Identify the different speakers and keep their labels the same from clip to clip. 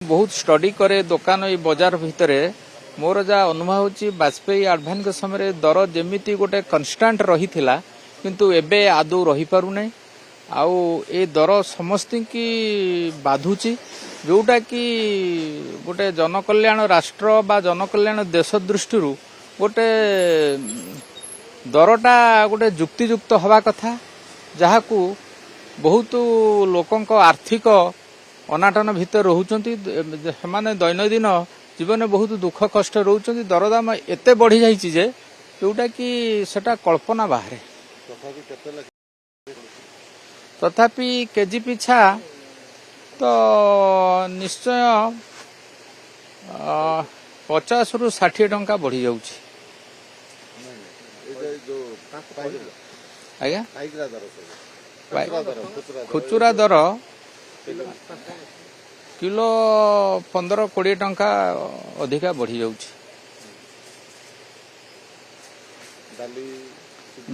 Speaker 1: बहुत स्टडी करे दुकान ये बजार भितर मोर जहाँ अनुभव होची वाजपेयी एडभाइन के समय दर जेमिति गोटे कन्स्टांट रही किंतु एबे आदौ रही पारु नै आउ ए दर समस्त की बाधुची जोटा कि गोटे जनकल्याण राष्ट्र बा जनकल्याण देश दृष्टि गोटे दरटा गोटे जुक्तियुक्त हवा कथा जहाँ को बहुत लोकंक आर्थिक अनाटन भितर रोचंती माने दैनंदिन जीवन बहुत दुख कष्ट रोचंती दरदाम एते बढ़ी जाइछि जे जोटा कि सेटा कल्पना बाहर तथापि केजी पिछा तो निश्चय 50 रु 60 टंका बढ़ी जाउछि आज्ञा खुचुरा दर किलो 15-20 टंका अधिका बढ़ी जाउछि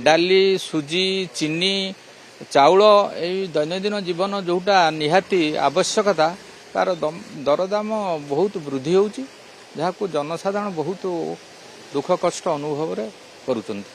Speaker 1: डाली सुजी चीनी चाउल यही दैनंदिन जीवन जोटा निहाती आवश्यकता तार दरदाम बहुत वृद्धि होउछि जहां जनसाधारण बहुत दुख कष्ट अनुभव करुछंती।